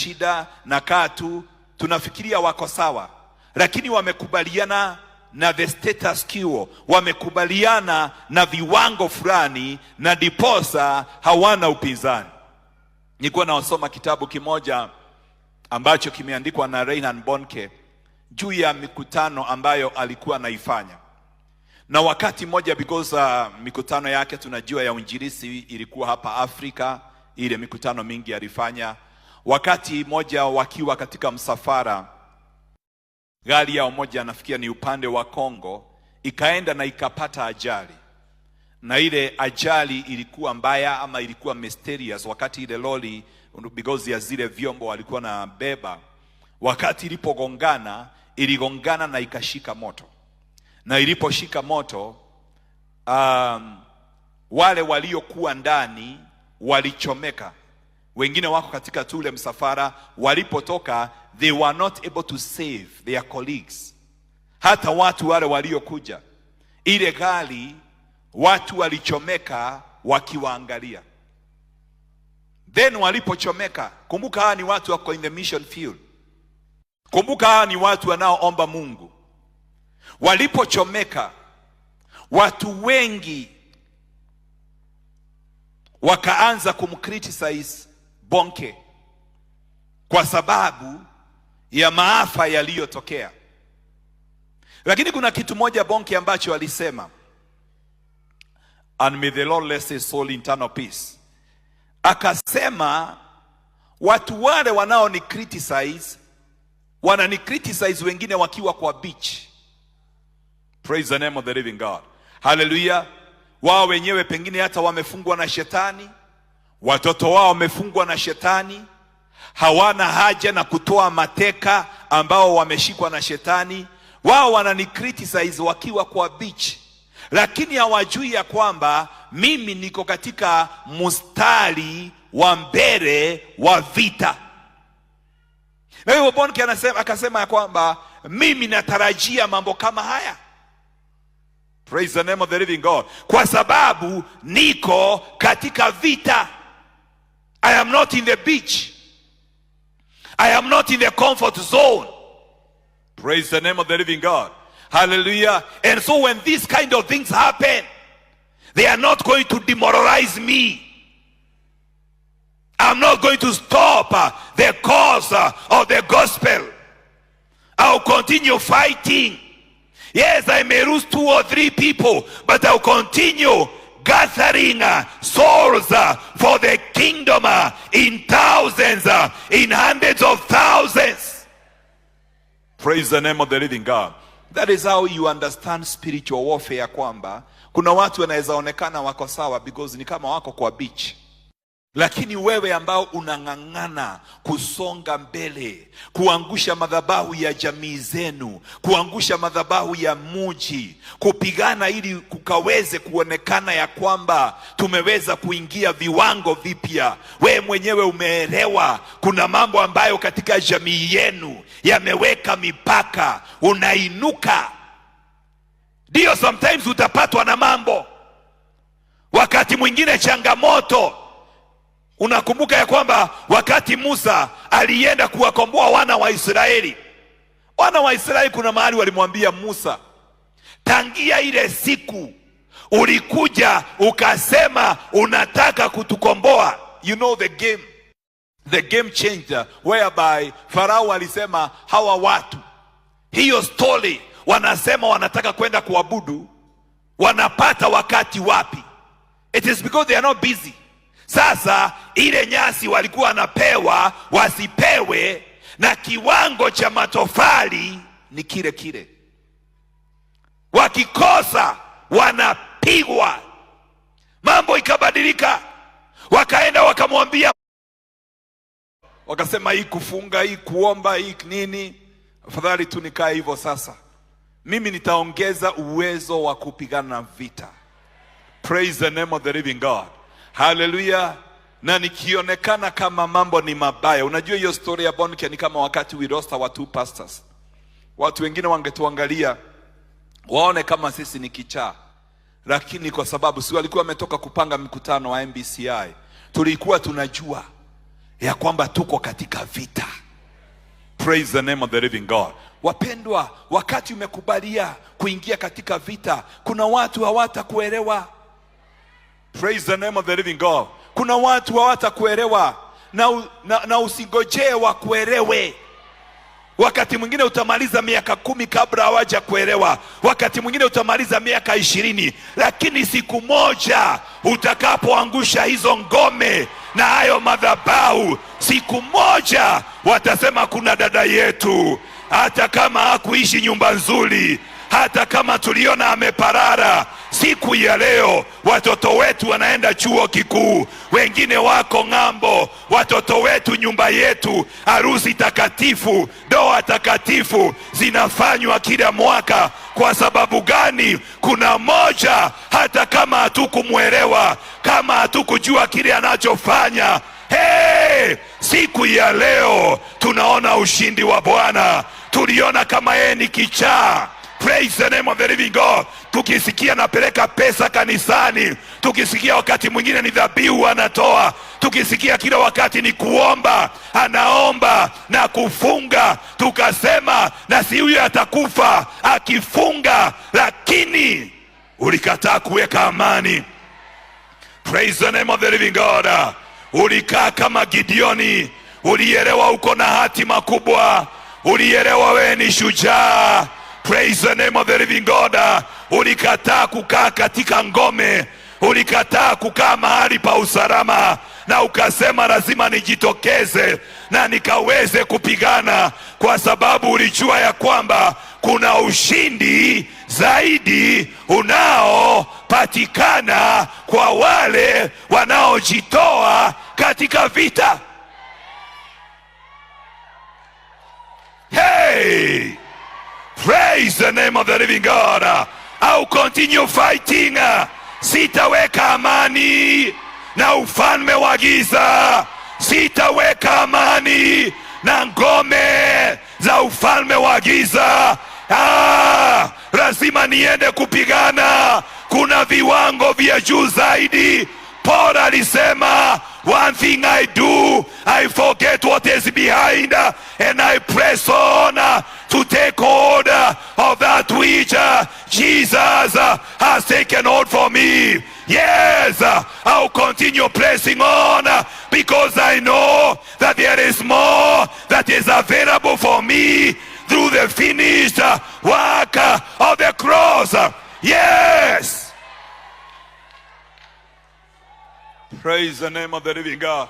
shida na katu, tunafikiria wako sawa, lakini wamekubaliana na the status quo, wamekubaliana na viwango fulani, na diposa hawana upinzani. Nilikuwa naosoma kitabu kimoja ambacho kimeandikwa na Reinhard Bonnke juu ya mikutano ambayo alikuwa anaifanya. Na wakati mmoja, because mikutano yake tunajua ya uinjilisti ilikuwa hapa Afrika, ile mikutano mingi alifanya. Wakati mmoja wakiwa katika msafara, gari yao moja, nafikia ni upande wa Kongo, ikaenda na ikapata ajali. Na ile ajali ilikuwa mbaya, ama ilikuwa mysterious, wakati ile lori, because ya zile vyombo walikuwa na beba, wakati ilipogongana, iligongana na ikashika moto. Na iliposhika moto, wale waliokuwa ndani walichomeka. Wengine wako katika tule msafara, walipotoka, they were not able to save their colleagues. Hata watu wale waliokuja, ile gari, watu walichomeka wakiwaangalia. Then walipochomeka, kumbuka hawa ni watu wako in the mission field. Kumbuka hawa ni watu wanaoomba Mungu. Walipochomeka, watu wengi wakaanza kumcriticize Bonnke kwa sababu ya maafa yaliyotokea. Lakini kuna kitu moja Bonnke ambacho alisema, and may the Lord bless his soul, internal peace. Akasema, watu wale wanao ni criticize, wanani criticize wengine wakiwa kwa beach. Praise the name of the living God. Hallelujah. Wao wenyewe pengine hata wamefungwa na shetani, watoto wao wamefungwa na shetani, hawana haja na kutoa mateka ambao wameshikwa na shetani. Wao wanani criticize wakiwa kwa beach, lakini hawajui ya kwamba mimi niko katika mstari wa mbele wa vita. Na hiyo Bonnke akasema ya kwamba mimi natarajia mambo kama haya. Praise the name of the living God. Kwa sababu niko katika vita. I am not in the beach. I am not in the comfort zone. Praise the name of the living God. Hallelujah. And so when these kind of things happen, they are not going to demoralize me. I'm not going to stop the cause of the gospel. I'll continue fighting. Yes, I may lose 2 or 3 people, but I'll continue gathering souls for the kingdom in thousands, in hundreds of thousands. Praise the name of the living God. That is how you understand spiritual warfare, kwamba kuna watu wanaweza onekana wako sawa because ni kama wako kwa beach. Lakini wewe ambao unang'ang'ana kusonga mbele, kuangusha madhabahu ya jamii zenu, kuangusha madhabahu ya muji, kupigana ili kukaweze kuonekana ya kwamba tumeweza kuingia viwango vipya. Wewe mwenyewe umeelewa kuna mambo ambayo katika jamii yenu yameweka mipaka, unainuka. Ndio, sometimes utapatwa na mambo, wakati mwingine changamoto. Unakumbuka ya kwamba wakati Musa alienda kuwakomboa wana wa Israeli, wana wa Israeli kuna mahali walimwambia Musa, tangia ile siku ulikuja ukasema unataka kutukomboa. You know the game changer, whereby Farao alisema hawa watu, hiyo story wanasema wanataka kwenda kuabudu, wanapata wakati wapi? It is because they are not busy. Sasa ile nyasi walikuwa wanapewa wasipewe, na kiwango cha matofali ni kile kile. Wakikosa wanapigwa. Mambo ikabadilika, wakaenda wakamwambia, wakasema hii kufunga, hii kuomba, hii nini, afadhali tu nikae hivyo. Sasa mimi nitaongeza uwezo wa kupigana na vita. Praise the name of the living God. Hallelujah. Na nikionekana kama mambo ni mabaya. Unajua hiyo story ya Bonnke ni kama wakati we lost our 2 pastors. Watu wengine wangetuangalia waone kama sisi ni kichaa, lakini kwa sababu si walikuwa wametoka kupanga mkutano wa MBCI, tulikuwa tunajua ya kwamba tuko katika vita. Praise the name of the living God. Wapendwa, wakati umekubalia kuingia katika vita, kuna watu hawatakuelewa. Praise the name of the living God. Kuna watu hawatakuelewa, na usingojee wakuelewe. Wakati mwingine utamaliza miaka 10 kabla hawaja kuelewa. Wakati mwingine utamaliza miaka 20, lakini siku moja utakapoangusha hizo ngome na hayo madhabahu, siku moja watasema kuna dada yetu, hata kama hakuishi nyumba nzuri, hata kama tuliona ameparara, siku ya leo watoto wetu wanaenda chuo kikuu, wengine wako ng'ambo. Watoto wetu, nyumba yetu, harusi takatifu, ndoa takatifu zinafanywa kila mwaka. Kwa sababu gani? Kuna moja, hata kama hatukumuelewa, kama hatukujua kile anachofanya, siku ya leo tunaona ushindi wa Bwana. Tuliona kama yeye ni kichaa. Praise the name of the living God. Tukisikia napeleka pesa kanisani, tukisikia wakati mwingine ni dhabihu anatoa, tukisikia kila wakati ni kuomba, anaomba na kufunga, tukasema na si huyo atakufa akifunga, lakini ulikataa kuweka amani. Praise the name of the living God. Ulikaa kama Gideoni, ulielewa uko na hatima kubwa, ulielewa wewe ni shujaa. Praise the name of the living God. Ulikataa kukaa katika ngome, ulikataa kukaa mahali pa usalama, na ukasema lazima nijitokeze na nikaweze kupigana, kwa sababu ulijua ya kwamba kuna ushindi zaidi unaopatikana kwa wale wanaojitoa katika vita. Hey! Praise the name of the living God. I'll continue fighting. Sitaweka amani na ufalme wa giza. Sitaweka amani na ngome za ufalme wa giza. Lazima niende kupigana. Kuna viwango vya juu zaidi. Paul alisema, one thing I do, I forget what is behind, and I press on to take hold of that which Jesus has taken hold for me. Yes, I'll continue pressing on, because I know that there is more that is available for me through the finished work of the cross. Yes. Praise the name of the living God.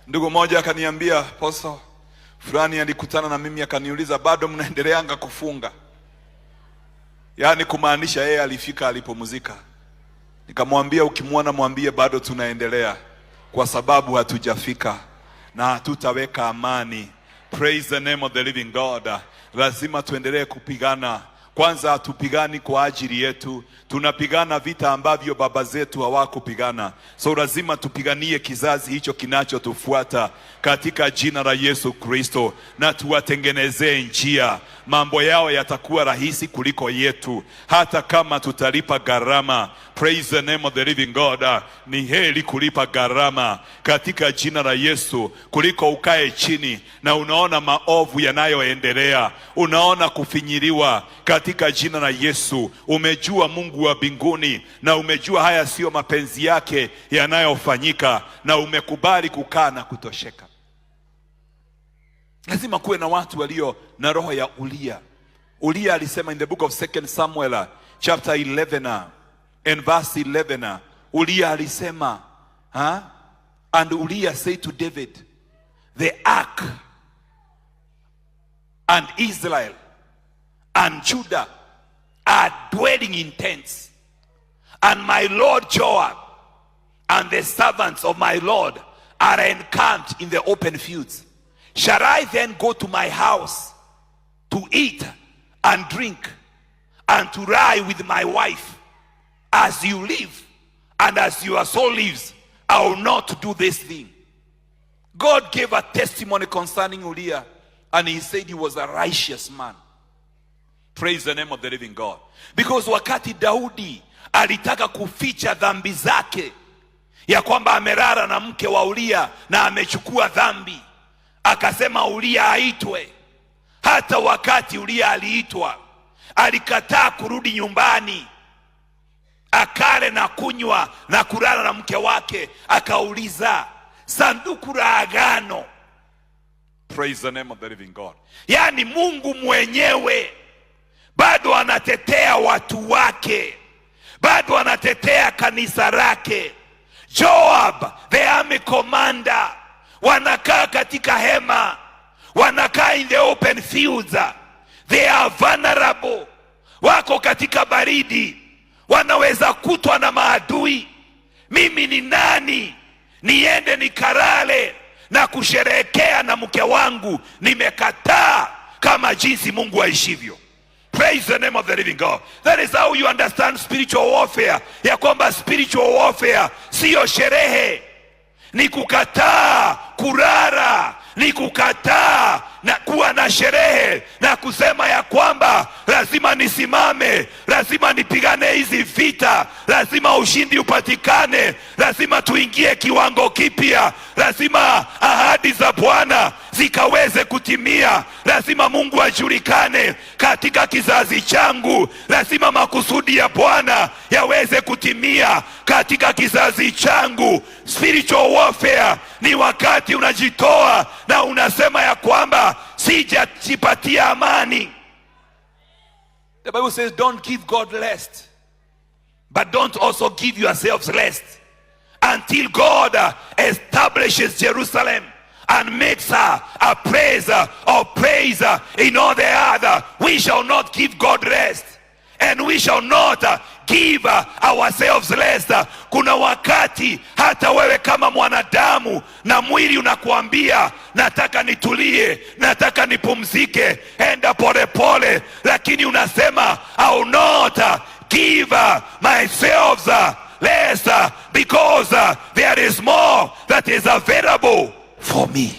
Ndugu moja akaniambia, Apostle fulani alikutana na mimi akaniuliza, bado mnaendeleanga kufunga? Yaani kumaanisha yeye alifika alipomuzika. Nikamwambia, ukimwona mwambie bado tunaendelea, kwa sababu hatujafika na hatutaweka amani. Praise the name of the living God. Lazima tuendelee kupigana. Kwanza hatupigani kwa ajili yetu, tunapigana vita ambavyo baba zetu hawakupigana. So lazima tupiganie kizazi hicho kinachotufuata katika jina la Yesu Kristo, na tuwatengenezee njia. Mambo yao yatakuwa rahisi kuliko yetu, hata kama tutalipa gharama. Praise the name of the living God. Ni heri kulipa gharama katika jina la Yesu kuliko ukae chini na unaona maovu yanayoendelea, unaona kufinyiliwa. Katika jina la Yesu, umejua Mungu wa mbinguni na umejua haya sio mapenzi yake yanayofanyika, na umekubali kukaa na kutosheka. Lazima kuwe na watu walio na roho ya Ulia. Ulia alisema in the book of 2 Samuel chapter 11 and verse 11, Ulia alisema, and Ulia said to David, the ark and Israel and Judah are dwelling in tents, and my Lord Joab and the servants of my Lord are encamped in the open fields. Shall I then go to my house to eat and drink and to lie with my wife? As you live and as your soul lives, I will not do this thing. God gave a testimony concerning Uriah, and he said he was a righteous man. Praise the name of the living God. Because wakati Daudi alitaka kuficha dhambi zake, ya kwamba amelala na mke wa Uria na amechukua dhambi. Akasema Uria aitwe. Hata wakati Uria aliitwa, alikataa kurudi nyumbani, akale na kunywa na kulala na mke wake. Akauliza, sanduku la agano. Praise the name of the living God. Yani Mungu mwenyewe bado anatetea watu wake, bado anatetea kanisa lake. Joab, the army commander, wanakaa katika hema, wanakaa in the open fields. They are vulnerable, wako katika baridi, wanaweza kutwa na maadui. Mimi ni nani niende nikarale na kusherehekea na mke wangu? Nimekataa, kama jinsi Mungu aishivyo. Praise the name of the living God. That is how you understand spiritual warfare. Ya kwamba spiritual warfare siyo sherehe, ni kukataa kurara, ni kukataa na kuwa na sherehe na kusema ya kwamba lazima nisimame, lazima nipigane hizi vita, lazima ushindi upatikane, lazima tuingie kiwango kipya, lazima ahadi za Bwana zikaweze kutimia, lazima Mungu ajulikane katika kizazi changu, lazima makusudi ya Bwana yaweze kutimia katika kizazi changu. Spiritual warfare ni wakati unajitoa na unasema ya kwamba sijajipatia amani. The Bible says don't give God rest, but don't also give yourselves rest until God establishes Jerusalem and makes her a praiser of praise in all the other. We shall not give God rest, and we shall not give ourselves rest. Kuna wakati hata wewe kama mwanadamu na mwili unakuambia nataka nitulie, nataka nipumzike, enda pole pole, lakini unasema I will not give myself rest because there is more that is available for me.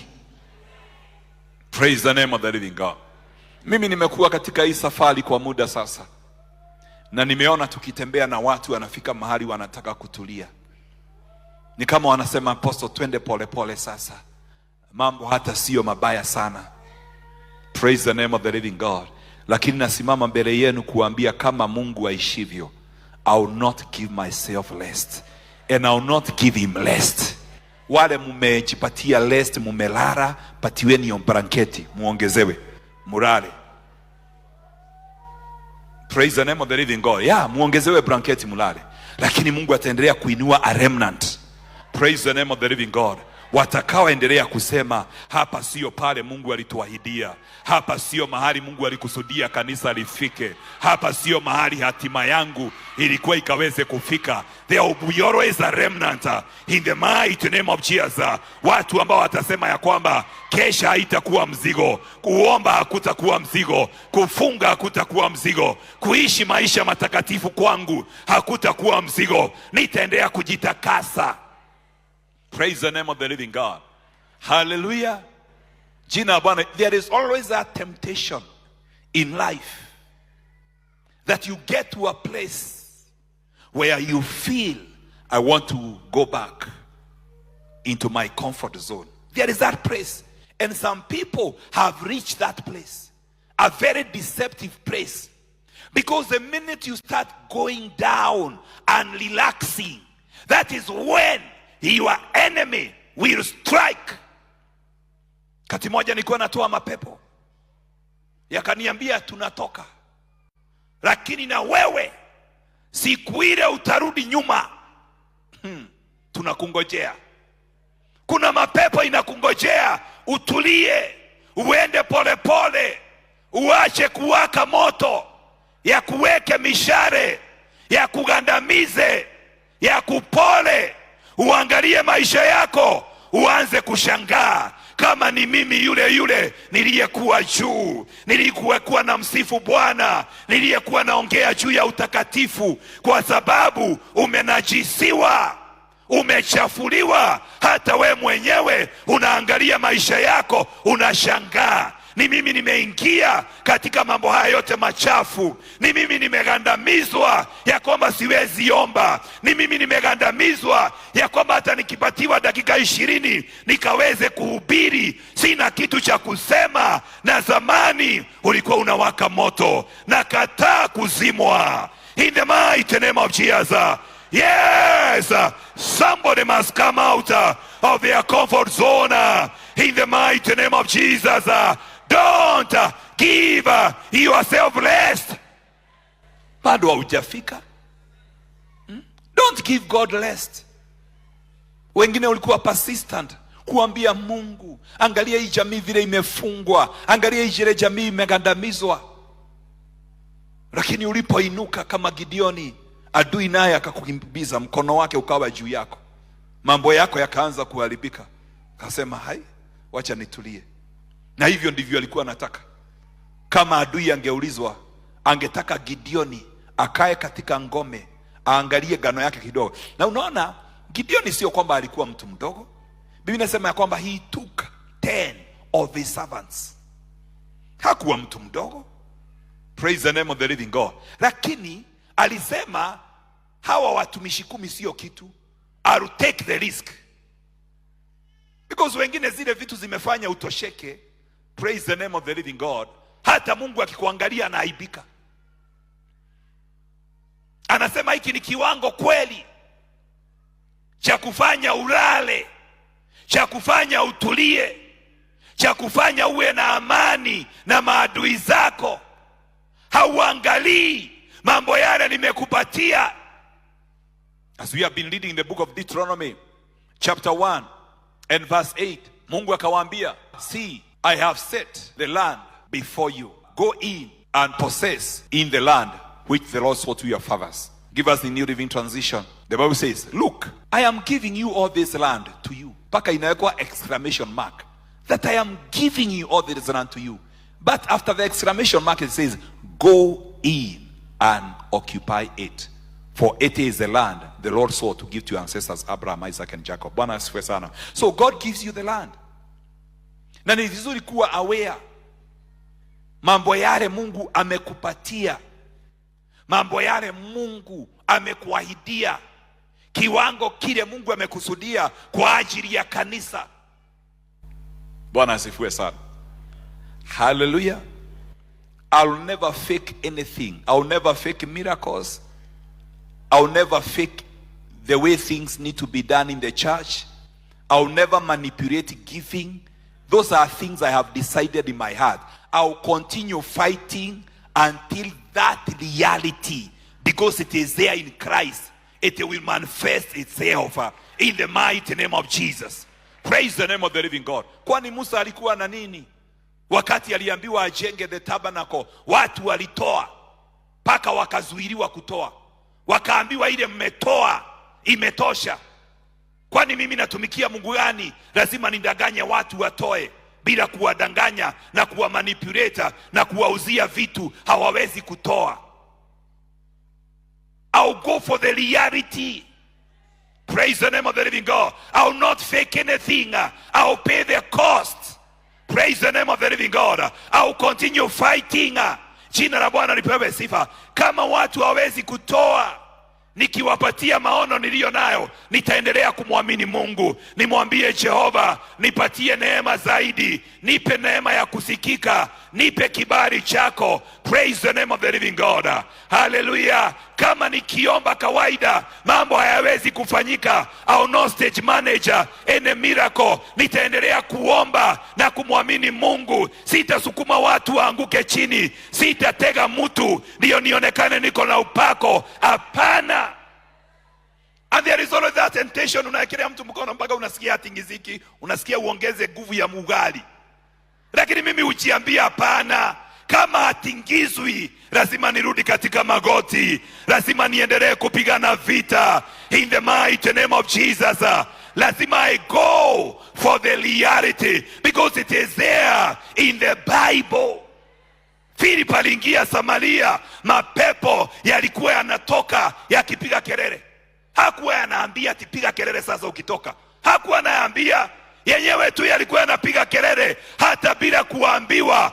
Praise the name of the living God. Mimi nimekuwa katika hii safari kwa muda sasa, na nimeona tukitembea na watu wanafika mahali wanataka kutulia, ni kama wanasema Apostle, twende pole pole sasa, mambo hata sio mabaya sana. Praise the name of the living God. Lakini nasimama mbele yenu kuambia kama Mungu aishivyo, I will not give myself rest, and I will not give him rest. Wale mumejipatia rest, mumelara, patiweni yo blanketi, muongezewe, murale. Praise the name of the living God. Muongezewe blanketi mulale. Lakini Mungu ataendelea kuinua a remnant. Praise the name of the living God. Watakaoendelea kusema hapa sio pale Mungu alituahidia, hapa sio mahali Mungu alikusudia kanisa lifike, hapa sio mahali hatima yangu ilikuwa ikaweze kufika. There will be always a remnant in the mighty name of Jesus. Watu ambao watasema ya kwamba kesha haitakuwa mzigo, kuomba hakutakuwa mzigo, kufunga hakutakuwa mzigo, kuishi maisha matakatifu kwangu hakutakuwa mzigo, nitaendelea kujitakasa. Praise the name of the living God. Hallelujah. Jina Bwana. There is always a temptation in life that you get to a place where you feel, I want to go back into my comfort zone. There is that place. And some people have reached that place. A very deceptive place. Because the minute you start going down and relaxing, that is when your enemy will strike. Kati moja nilikuwa natoa mapepo, yakaniambia tunatoka, lakini na wewe siku ile utarudi nyuma. Tunakungojea. Kuna mapepo inakungojea utulie, uende pole pole, uache kuwaka moto, ya kuweke mishare, ya kugandamize, ya kupole. Uangalie maisha yako, uanze kushangaa, kama ni mimi yule niliyekuwa juu, nilikuwa na msifu Bwana, niliyekuwa naongea juu ya utakatifu, kwa sababu umenajisiwa, umechafuliwa. Hata we mwenyewe unaangalia maisha yako unashangaa, Ni mimi nimeingia katika mambo haya yote machafu. Ni mimi nimegandamizwa ya kwamba siwezi omba. Ni mimi nimegandamizwa ya kwamba hata nikipatiwa dakika 20 nikaweze kuhubiri sina kitu cha kusema. Na zamani ulikuwa unawaka moto, na kataa kuzimwa in the mighty name of Jesus. Yes, somebody must come out of their comfort zone in the mighty name of Jesus. Don't give yourself rest. Bado haujafika. Don't give God rest. Wengine ulikuwa persistent kuambia Mungu, angalia hii jamii vile imefungwa, angalia hii jamii imegandamizwa. Lakini ulipoinuka kama Gideoni, adui naye akakukimbiza, mkono wake ukawa juu yako, mambo yako yakaanza kuharibika. Akasema hai, wacha nitulie. Na hivyo ndivyo alikuwa anataka. Kama adui angeulizwa, angetaka Gideoni akae katika ngome, aangalie ngano yake kidogo. Na unaona, Gideoni sio kwamba alikuwa mtu mdogo. Biblia inasema ya kwamba he took 10 of his servants. Hakuwa mtu mdogo. Praise the name of the living God. Lakini alisema hawa watumishi 10 sio kitu. I'll take the risk. Because wengine zile vitu zimefanya utosheke. Praise the name of the living God. Hata Mungu akikuangalia anaaibika. Anasema hiki ni kiwango kweli cha kufanya ulale, cha kufanya utulie, cha kufanya uwe na amani na maadui zako. Hauangalii mambo yale nimekupatia. As we have been reading in the book of Deuteronomy chapter 1 and verse 8, Mungu akawaambia, see, I have set the land before you. Go in and possess in the land which the Lord swore to your fathers. Give us the New Living Transition. The Bible says, look, I am giving you all this land to you. Paka inawekwa exclamation mark. That I am giving you all this land to you. But after the exclamation mark it says, go in and occupy it. For it is the land the Lord swore to give to your ancestors Abraham, Isaac and Jacob. Bwana asifiwe sana. So God gives you the land. Na ni vizuri kuwa aware. Mambo yale Mungu amekupatia. Mambo yale Mungu amekuahidia. Kiwango kile Mungu amekusudia kwa ajili ya kanisa. Bwana asifiwe sana. Hallelujah. I'll never fake anything. I'll never fake miracles. I'll never fake the way things need to be done in the church. I'll never manipulate giving. Those are things I have decided in my heart. I'll continue fighting until that reality, because it is there in Christ, it will manifest itself in the mighty name of Jesus. Praise the name of the living God. Kwani Musa alikuwa na nini? Wakati aliambiwa ajenge the tabernacle, watu walitoa paka wakazuiliwa kutoa. Wakaambiwa ile mmetoa imetosha. Kwani mimi natumikia Mungu gani lazima nidanganye watu watoe bila kuwadanganya na kuwa manipulator na kuwauzia vitu hawawezi kutoa? I'll go for the reality. Praise the name of the living God. I'll not fake anything. I'll pay the cost. Praise the name of the living God. I'll continue fighting. Jina la Bwana lipewe sifa. Kama watu hawezi kutoa, nikiwapatia maono niliyo nayo, nitaendelea kumwamini Mungu. Nimwambie Jehova, nipatie neema zaidi, nipe neema ya kusikika, nipe kibali chako. Praise the name of the living God. Hallelujah. Kama nikiomba kawaida mambo hayawezi kufanyika, au no stage manager any miracle, nitaendelea kuomba na kumwamini Mungu. Sitasukuma watu waanguke chini, sitatega mtu ndio nionekane niko na upako. Hapana. And there is always that temptation. Unaekelea mtu mkono mpaka unasikia tingiziki, unasikia uongeze nguvu ya mugali. Lakini mimi ujiambia hapana. Kama atingizwi, lazima nirudi katika magoti. Lazima niendelee kupigana vita in the mighty name of Jesus. Lazima I go for the reality, because it is there in the Bible. Filipo aliingia Samaria, mapepo yalikuwa yanatoka yakipiga kelele. Hakuwa yanaambia ati piga kelele sasa ukitoka. Hakuwa anaambia, yenyewe tu yalikuwa yanapiga kelele hata bila kuambiwa.